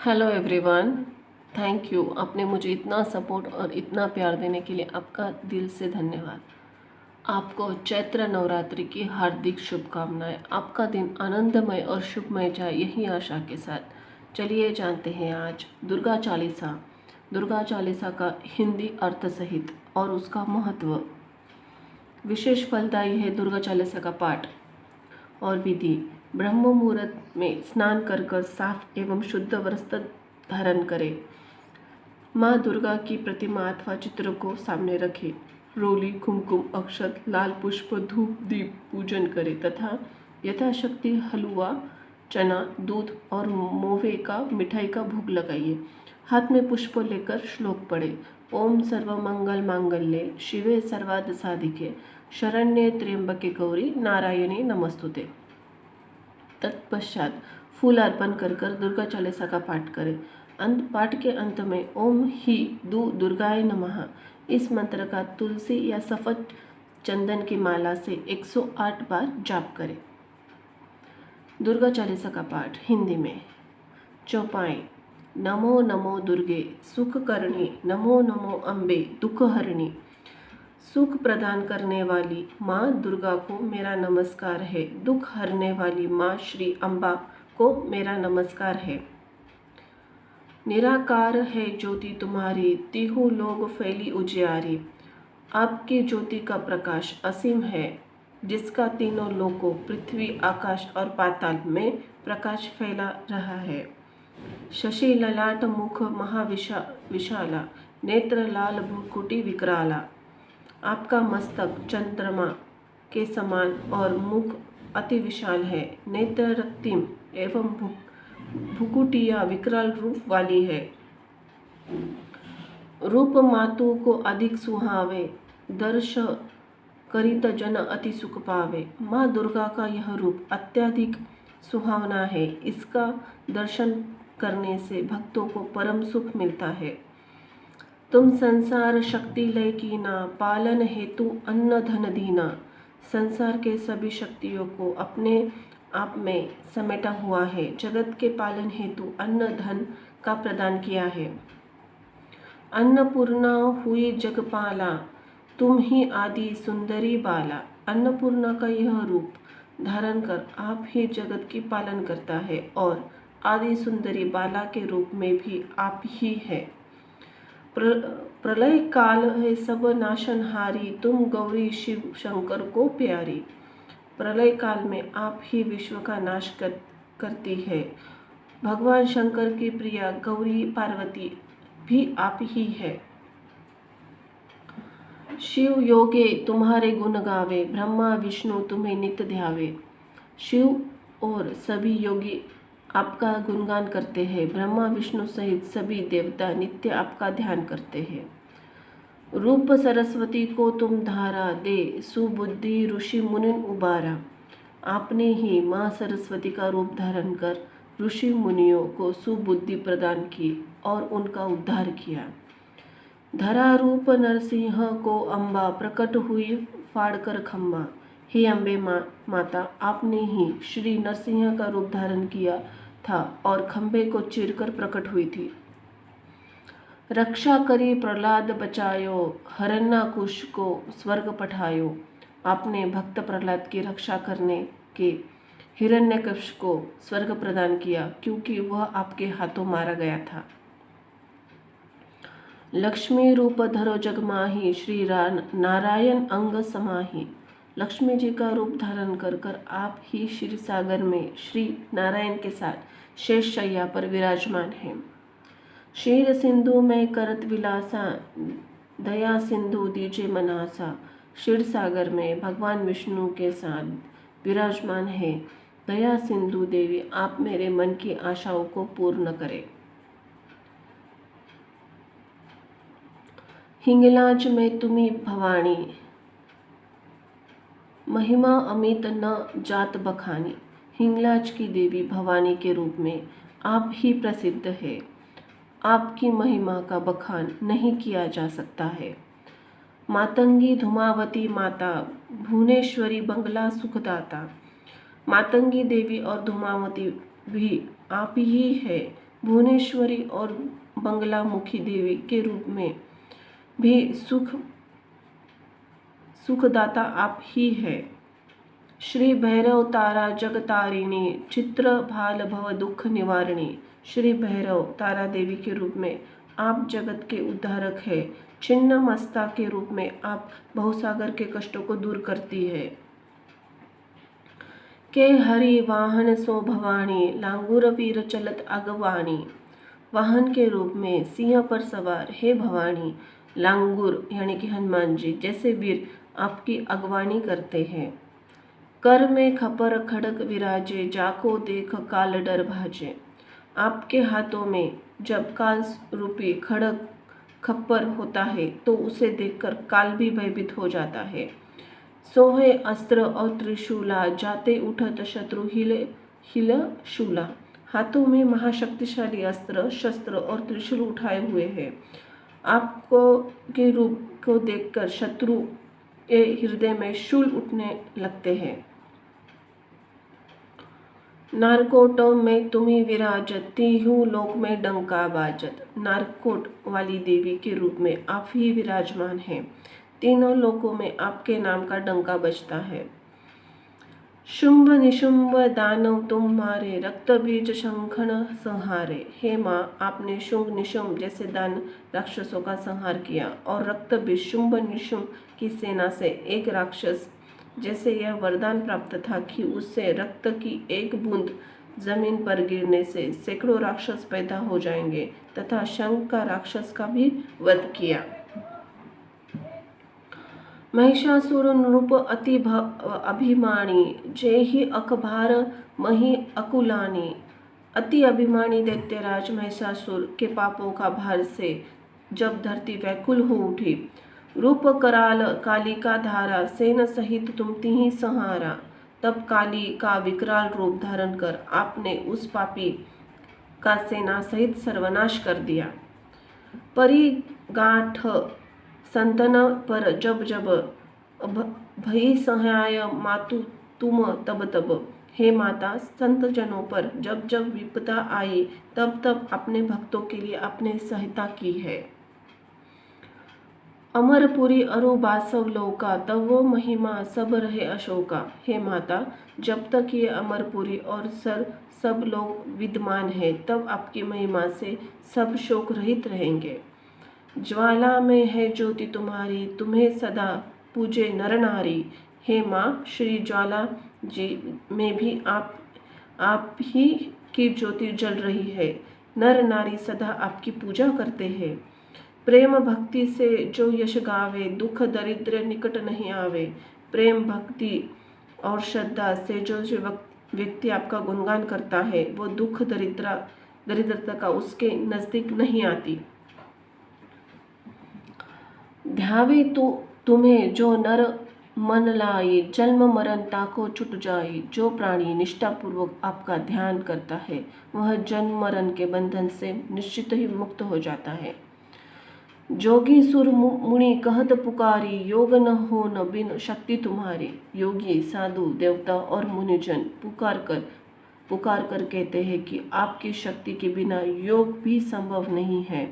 Hello everyone. Thank you. आपने मुझे इतना सपोर्ट और इतना प्यार देने के लिए आपका दिल से धन्यवाद। आपको चैत्र नवरात्रि की हार्दिक शुभकामनाएं। आपका दिन आनंदमय और शुभमय जाए, यही आशा के साथ चलिए जानते हैं आज दुर्गा चालीसा का हिंदी अर्थ सहित और उसका महत्व। विशेष फलदायी है दुर्गा चालीसा का पाठ और विधि। ब्रह्म मुहूर्त में स्नान कर साफ एवं शुद्ध वस्त्र धारण करें। माँ दुर्गा की प्रतिमा अथवा चित्र को सामने रखें। रोली, कुमकुम, अक्षत, लाल पुष्प, धूप, दीप पूजन करें तथा यथाशक्ति हलवा, चना, दूध और मोवे का मिठाई का भोग लगाइए। हाथ में पुष्प लेकर श्लोक पढ़े। ओम सर्वमंगल मांगल्ये शिवे सर्वार्थ साधिके शरण्ये त्र्यंबके गौरी नारायणी नमस्तुते। तत्पश्चात फूल अर्पण कर दुर्गा चालीसा का पाठ करें। पाठ के अंत में ओम ही दुर्गाय नमः इस मंत्र का तुलसी या सफेद चंदन की माला से 108 बार जाप करें। दुर्गा चालीसा का पाठ हिंदी में। चौपाई। नमो नमो दुर्गे सुख करणी, नमो नमो अम्बे दुख हरणी। सुख प्रदान करने वाली माँ दुर्गा को मेरा नमस्कार है। दुख हरने वाली माँ श्री अम्बा को मेरा नमस्कार है। निराकार है ज्योति तुम्हारी, तीहू लोग फैली उजियारी। आपकी ज्योति का प्रकाश असीम है, जिसका तीनों लोकों पृथ्वी, आकाश और पाताल में प्रकाश फैला रहा है। शशि ललाट मुख विशाला, नेत्र लाल भ्रुकुटी विकराला। आपका मस्तक चंद्रमा के समान और मुख अति विशाल है। नेत्र रक्तिम एवं भ्रुकुटियाँ विकराल रूप वाली है। रूप मातु को अधिक सुहावे, दर्श करित जन अति सुख पावे। माँ दुर्गा का यह रूप अत्यधिक सुहावना है। इसका दर्शन करने से भक्तों को परम सुख मिलता है। तुम संसार शक्ति लय कीना, पालन हेतु अन्न धन दीना। संसार के सभी शक्तियों को अपने आप में समेटा हुआ है। जगत के पालन हेतु अन्न धन का प्रदान किया है। अन्नपूर्णा हुई जगपाला, तुम ही आदि सुंदरी बाला। अन्नपूर्णा का यह रूप धारण कर आप ही जगत की पालन करता है और आदि सुंदरी बाला के रूप में भी आप ही है। प्रलय काल है सब नाशनहारी, तुम गौरी शिव शंकर को प्यारी। प्रलय काल में आप ही विश्व का नाश करती है। भगवान शंकर की प्रिया गौरी पार्वती भी आप ही है। शिव योगे तुम्हारे गुण गावे, ब्रह्मा विष्णु तुम्हें नित्य ध्यावे। शिव और सभी योगी आपका गुणगान करते हैं। ब्रह्मा विष्णु सहित सभी देवता नित्य आपका ध्यान करते हैं। रूप सरस्वती को तुम धारा दे, सुबुद्धि ऋषि मुनि उबारा। आपने ही माँ सरस्वती का रूप धारण कर ऋषि मुनियों को सुबुद्धि प्रदान की और उनका उद्धार किया। धरा रूप नरसिंह को अम्बा, प्रकट हुई फाड़कर खम्बा। हे अम्बे माता, आपने ही श्री नरसिंह का रूप धारण किया था और खम्बे को चीरकर प्रकट हुई थी। रक्षा करी प्रहलाद बचायो, हिरण्याकुश को स्वर्ग पठायो। आपने भक्त प्रहलाद की रक्षा करने के हिरण्यकश्यप को स्वर्ग प्रदान किया, क्योंकि वह आपके हाथों मारा गया था। लक्ष्मी रूप धरो जग माही, श्री नारायण अंग समाही। लक्ष्मी जी का रूप धारण कर आप ही क्षीर सागर में श्री नारायण के साथ शेष शैया पर विराजमान हैं। क्षीर सिंधु में करत विलासा, दया सिंधु दीजे मनासा। क्षीर सागर में भगवान विष्णु के साथ विराजमान है। दया सिंधु देवी, आप मेरे मन की आशाओं को पूर्ण करें। हिंगलाज में तुम्ही भवानी, महिमा अमित न जात बखानी। हिंगलाज की देवी भवानी के रूप में आप ही प्रसिद्ध है। आपकी महिमा का बखान नहीं किया जा सकता है। मातंगी धुमावती माता, भुवनेश्वरी बंगला सुखदाता। मातंगी देवी और धुमावती भी आप ही है। भुवनेश्वरी और बंगलामुखी देवी के रूप में भी सुखदाता आप ही है। श्री भैरव तारा जगतारिणी चित्र भाल भव दुख निवारणी। श्री भैरव तारा देवी के रूप में आप जगत के उद्धारक है। छिन्न मस्ता के रूप में आप बहुसागर के कष्टों को दूर करती है। के हरि वाहन सो भवानी लांगुर वीर चलत अगवानी। वाहन के रूप में सिंह पर सवार हे भवानी, लांगुर यानी कि हनुमान जी जैसे वीर आपकी अगवानी करते हैं। कर में खपर खड़क विराजे जाको देख काल डर भाजे। आपके हाथों में जब काल रूपी खड़क खप्पर होता है तो उसे देखकर काल भी भयभीत हो जाता है। सोहे अस्त्र और त्रिशूला जाते उठत शत्रु हिल शूला। हाथों में महाशक्तिशाली अस्त्र शस्त्र और त्रिशूल उठाए हुए हैं। आपको के रूप को देखकर शत्रु के हृदय में शूल उठने लगते हैं। नारकोट में तुम्ही विराजत तीहू लोक में डंका बाजत। नारकोट वाली देवी के रूप में आप ही विराजमान हैं। तीनों लोकों में आपके नाम का डंका बजता है। शुंभ निशुंभ दानव तुम मारे रक्त बीज शंखन संहारे। हे माँ, आपने शुंभ निशुंभ जैसे दान राक्षसों का संहार किया और रक्त बीज शुंभ निशुंभ की सेना से एक राक्षस जैसे यह वरदान प्राप्त था कि उससे रक्त की एक बूंद जमीन पर गिरने से सैकड़ों राक्षस पैदा हो जाएंगे तथा शंख का राक्षस का भी वध किया। महिषासुर नृप अति अभिमानी जय ही अखबार मही अकुलानी। अति अभिमानी दैत्यराज महिषासुर के पापों का भार से जब धरती व्याकुल हो उठी, रूप कराल काली का धारा सेन सहित तुम तिहि संहारा। तब काली का विकराल रूप धारण कर आपने उस पापी का सेना सहित सर्वनाश कर दिया। परिगाठ संतन पर जब जब भई सहाय मातु तुम तब तब। हे माता, संत जनों पर जब जब विपदा आई तब तब अपने भक्तों के लिए आपने सहायता की है। अमरपुरी अरु बासव लोका तब वो महिमा सब रहे अशोका। हे माता, जब तक ये अमरपुरी और सब लोग विद्यमान है तब आपकी महिमा से सब शोक रहित रहेंगे। ज्वाला में है ज्योति तुम्हारी तुम्हें सदा पूजे नर नारी। हे माँ, श्री ज्वाला जी में भी आप ही की ज्योति जल रही है। नर नारी सदा आपकी पूजा करते हैं। प्रेम भक्ति से जो यश गावे दुख दरिद्र निकट नहीं आवे। प्रेम भक्ति और श्रद्धा से जो व्यक्ति आपका गुणगान करता है वो दुख दरिद्रता का उसके नजदीक नहीं आती। ध्यावे तो तुम्हें जो नर मन लाए जन्म मरण ताको छुट जाए। जो प्राणी निष्ठापूर्वक आपका ध्यान करता है वह जन्म मरण के बंधन से निश्चित ही मुक्त हो जाता है। जोगी सुर मुनि कहत पुकारी योग न हो न बिन शक्ति तुम्हारी। योगी साधु देवता और मुनिजन पुकार कर कहते हैं कि आपकी शक्ति के बिना योग भी संभव नहीं है।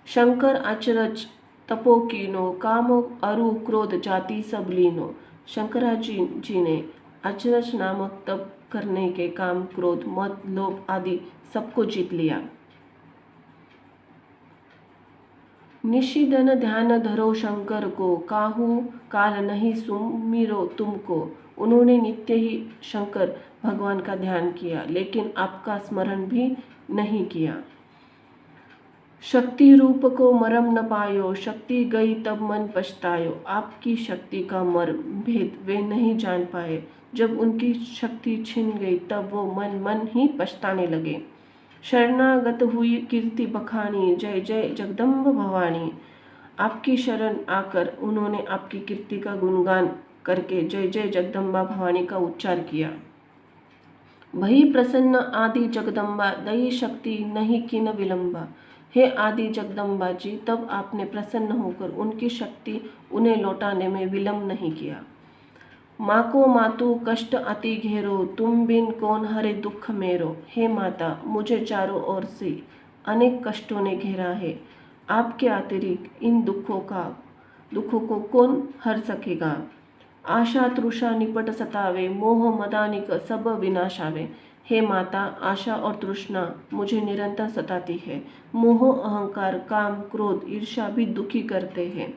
शंकर अचरज तपो कीनो काम अरु क्रोध जाति सब लीनो। शंकराजी जी ने अचरज नामक तप करने के काम क्रोध मद लोभ आदि सबको जीत लिया। निशिदन ध्यान धरो शंकर को काहू काल नहीं सुमिरो तुमको। उन्होंने नित्य ही शंकर भगवान का ध्यान किया लेकिन आपका स्मरण भी नहीं किया। शक्ति रूप को मरम न पायो शक्ति गई तब मन पछतायो। आपकी शक्ति का मर्म भेद वे नहीं जान पाए। जब उनकी शक्ति छिन गई तब वो मन ही पछताने लगे। शरणागत हुई कीर्ति बखानी जय जय जगदम्ब भवानी। आपकी शरण आकर उन्होंने आपकी कीर्ति का गुणगान करके जय जय जगदम्बा भवानी का उच्चार किया। भई प्रसन्न आदि जगदम्बा दयी शक्ति नहीं किन विलंबा। हे आदि जगदम्बा जी, तब आपने प्रसन्न होकर उनकी शक्ति उन्हें लौटाने में विलंब नहीं किया। माँ को मातु कष्ट अति घेरो, तुम बिन कौन हरे दुख मेरो। हे माता, मुझे चारों ओर से अनेक कष्टों ने घेरा है। आपके अतिरिक्त इन दुखों को कौन हर सकेगा। आशा तृषा निपट सतावे, मोह मदानिक सब विनाश आवे। हे माता, आशा और तृष्णा मुझे निरंतर सताती है। मोह, अहंकार, काम, क्रोध, ईर्ष्या भी दुखी करते हैं।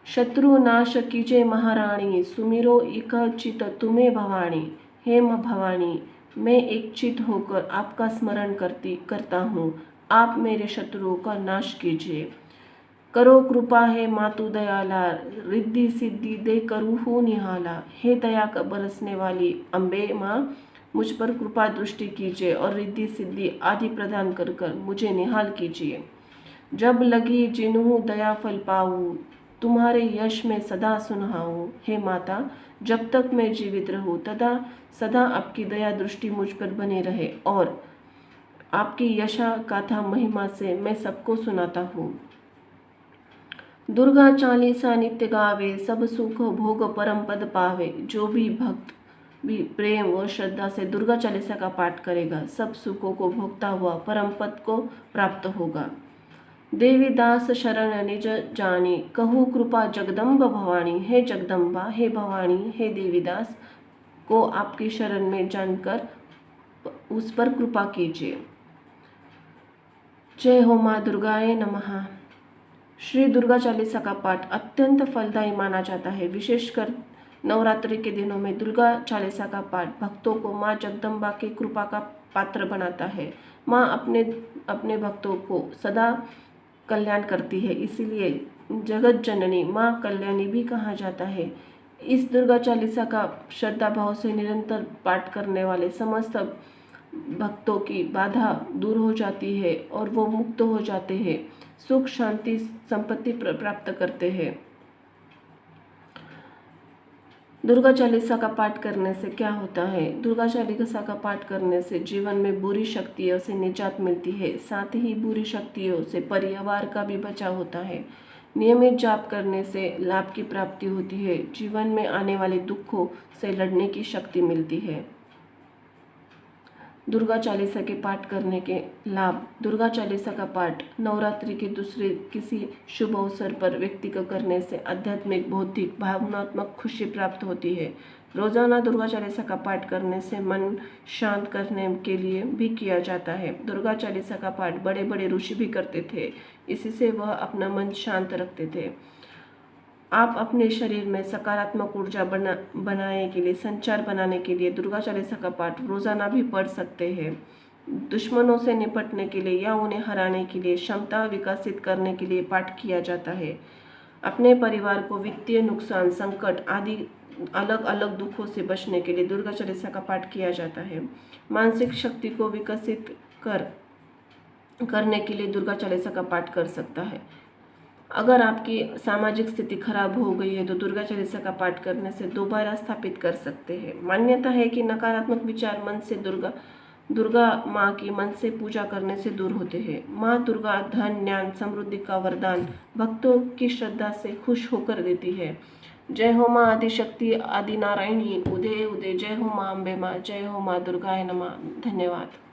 शत्रु नाश कीजे महारानी, सुमिरो इक चित तुम्हें भवानी। हे भवानी, मैं एक चित होकर आपका स्मरण करता हूँ। आप मेरे शत्रुओं का नाश कीजिए। करो कृपा है मातु दयाला, रिद्धि सिद्धि दे करू हूँ निहाला। हे दया का बरसने वाली अम्बे माँ, मुझ पर कृपा दृष्टि कीजिए और रिद्धि सिद्धि आदि प्रदान कर मुझे निहाल कीजिए। जब लगी जिन्हू दया फल पाऊँ, तुम्हारे यश में सदा सुनहाऊँ। हे माता, जब तक मैं जीवित रहूँ सदा आपकी दया दृष्टि मुझ पर बनी रहे और आपकी यशा गाथा महिमा से मैं सबको सुनाता हूँ। दुर्गा चालीसा नित्य गावे, सब सुख भोग परम पद पावे। जो भी भक्त भी प्रेम और श्रद्धा से दुर्गा चालीसा का पाठ करेगा, सब सुखों को भोगता हुआ परम पद को प्राप्त होगा। देवी दास शरण निज जानी, कहू कृपा जगदम्ब भवानी। हे जगदम्बा, हे भवानी, हे देवीदास को आपकी शरण में जानकर उस पर कृपा कीजिए। जय हो माँ दुर्गाए नमः। श्री दुर्गा चालीसा का पाठ अत्यंत फलदायी माना जाता है। विशेषकर नवरात्रि के दिनों में दुर्गा चालीसा का पाठ भक्तों को माँ जगदम्बा की कृपा का पात्र बनाता है। माँ अपने भक्तों को सदा कल्याण करती है, इसीलिए जगत जननी माँ कल्याणी भी कहा जाता है। इस दुर्गा चालीसा का श्रद्धा भाव से निरंतर पाठ करने वाले समस्त भक्तों की बाधा दूर हो जाती है और वो मुक्त हो जाते हैं, सुख शांति संपत्ति प्राप्त करते हैं। दुर्गा चालीसा का पाठ करने से क्या होता है? दुर्गा चालीसा का पाठ करने से जीवन में बुरी शक्तियों से निजात मिलती है, साथ ही बुरी शक्तियों से परिवार का भी बचाव होता है। नियमित जाप करने से लाभ की प्राप्ति होती है, जीवन में आने वाले दुखों से लड़ने की शक्ति मिलती है। दुर्गा चालीसा के पाठ करने के लाभ। दुर्गा चालीसा का पाठ नवरात्रि के दूसरे किसी शुभ अवसर पर व्यक्ति को करने से आध्यात्मिक, बौद्धिक, भावनात्मक खुशी प्राप्त होती है। रोजाना दुर्गा चालीसा का पाठ करने से मन शांत करने के लिए भी किया जाता है। दुर्गा चालीसा का पाठ बड़े बड़े ऋषि भी करते थे, इससे वह अपना मन शांत रखते थे। आप अपने शरीर में सकारात्मक ऊर्जा बनाने के लिए, संचार बनाने के लिए दुर्गा चालीसा का पाठ रोजाना भी पढ़ सकते हैं। दुश्मनों से निपटने के लिए या उन्हें हराने के लिए, क्षमता विकसित करने के लिए पाठ किया जाता है। अपने परिवार को वित्तीय नुकसान, संकट आदि अलग अलग दुखों से बचने के लिए दुर्गा चालीसा का पाठ किया जाता है। मानसिक शक्ति को विकसित करने के लिए दुर्गा चालीसा का पाठ कर सकता है। अगर आपकी सामाजिक स्थिति खराब हो गई है तो दुर्गा चालीसा का पाठ करने से दोबारा स्थापित कर सकते हैं। मान्यता है कि नकारात्मक विचार मन से दुर्गा माँ की मन से पूजा करने से दूर होते हैं। माँ दुर्गा धन, ज्ञान, समृद्धि का वरदान भक्तों की श्रद्धा से खुश होकर देती है। जय हो माँ आदिशक्ति आदि नारायणी, उदय उदय। जय हो माँ अम्बे माँ, जय हो माँ दुर्गाए नमः। धन्यवाद।